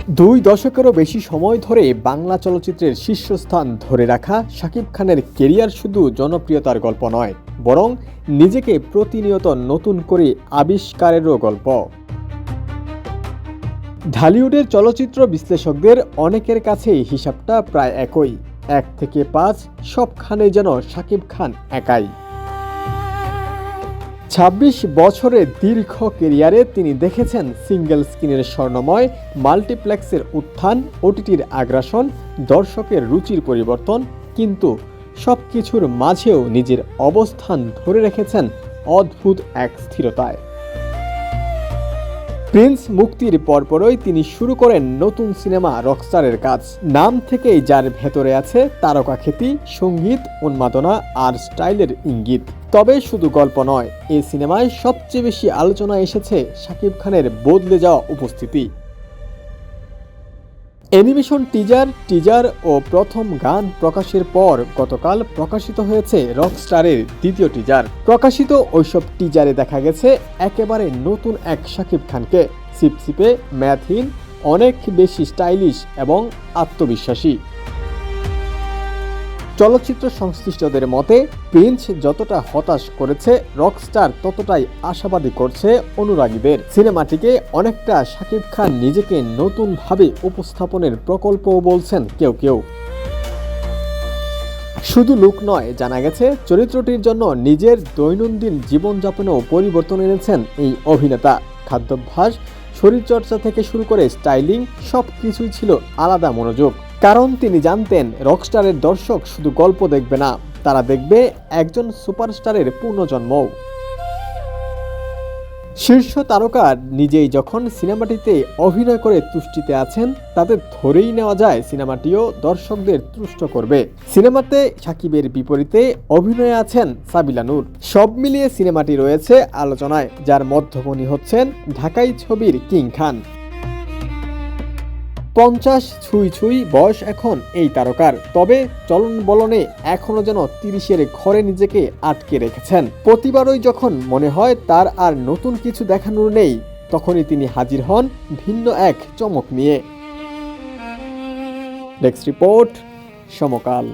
দুই দশকেরও বেশি সময় ধরে বাংলা চলচ্চিত্রের শীর্ষস্থান ধরে রাখা শাকিব খানের কেরিয়ার শুধু জনপ্রিয়তার গল্প নয়, বরং নিজেকে প্রতিনিয়ত নতুন করে আবিষ্কারেরও গল্প। ঢালিউডের চলচ্চিত্র বিশ্লেষকদের অনেকের কাছেই হিসাবটা প্রায় একই, 1 থেকে 5 সবখানে যেন শাকিব খান একাই। ২৬ বছরের দীর্ঘ কেরিয়ারে তিনি দেখেছেন সিঙ্গেল স্ক্রিনের স্বর্ণময়, মাল্টিপ্লেক্সের উত্থান, ওটিটির আগ্রাসন, দর্শকের রুচির পরিবর্তন, কিন্তু সবকিছুর মাঝেও নিজের অবস্থান ধরে রেখেছেন অদ্ভুত এক স্থিরতায়। প্রিন্স মুক্তির পরপরই তিনি শুরু করেন নতুন সিনেমা রকস্টারের কাজ। নাম থেকেই যার ভেতরে আছে তারকা খ্যাতি, সঙ্গীত, উন্মাদনা আর স্টাইলের ইঙ্গিত। তবে শুধু গল্প নয়, এই সিনেমায় সবচেয়ে বেশি আলোচনা এসেছে শাকিব খানের বদলে যাওয়া উপস্থিতি। অ্যানিমেশন টিজার ও প্রথম গান প্রকাশের পর গতকাল প্রকাশিত হয়েছে রকস্টারের দ্বিতীয় টিজার। প্রকাশিত ওইসব টিজারে দেখা গেছে একেবারে নতুন এক শাকিব খানকে, সিপসিপে, ম্যাথহীন, অনেক বেশি স্টাইলিশ এবং আত্মবিশ্বাসী। চলচ্চিত্র সংশ্লিষ্টদের মতে প্রিন্স যতটা হতাশ করেছে, রকস্টার ততটাই আশাবাদী করছে অনুরাগীদের। সিনেমাটিকে অনেকটা শাকিব খান নিজেকে নতুনভাবে উপস্থাপনের প্রকল্পও বলছেন কেউ কেউ। শুধু লুক নয়, জানা গেছে চরিত্রটির জন্য নিজের দৈনন্দিন জীবনযাপনেও পরিবর্তন এনেছেন এই অভিনেতা। খাদ্যাভ্যাস, শরীরচর্চা থেকে শুরু করে স্টাইলিং সবকিছুই ছিল আলাদা মনোযোগ। কারণ তিনি জানতেন রকস্টারের দর্শক শুধু গল্প দেখবে না, তারা দেখবে একজন সুপারস্টারের পুনর্জন্মও। শীর্ষ তারকা নিজেই যখন সিনেমাটিতে অভিনয় করে তুষ্টিতে আছেন, তাদের ধরেই নেওয়া যায় সিনেমাটিও দর্শকদের তুষ্ট করবে। সিনেমাতে শাকিবের বিপরীতে অভিনয়ে আছেন সাবিলা নূর। সব মিলিয়ে সিনেমাটি রয়েছে আলোচনায়, যার মধ্যমণি হচ্ছেন ঢাকাই ছবির কিং খান। 50 ছুঁই বয়স এখন এই তারকার, তবে চলন বলনে এখনো যেন 30-এর ঘরে নিজেকে আটকে রেখেছেন। প্রতিবারই যখন মনে হয় তার আর নতুন কিছু দেখানোর নেই, তখনই তিনি হাজির হন ভিন্ন এক চমক নিয়ে। ডেস্ক রিপোর্ট, সমকাল।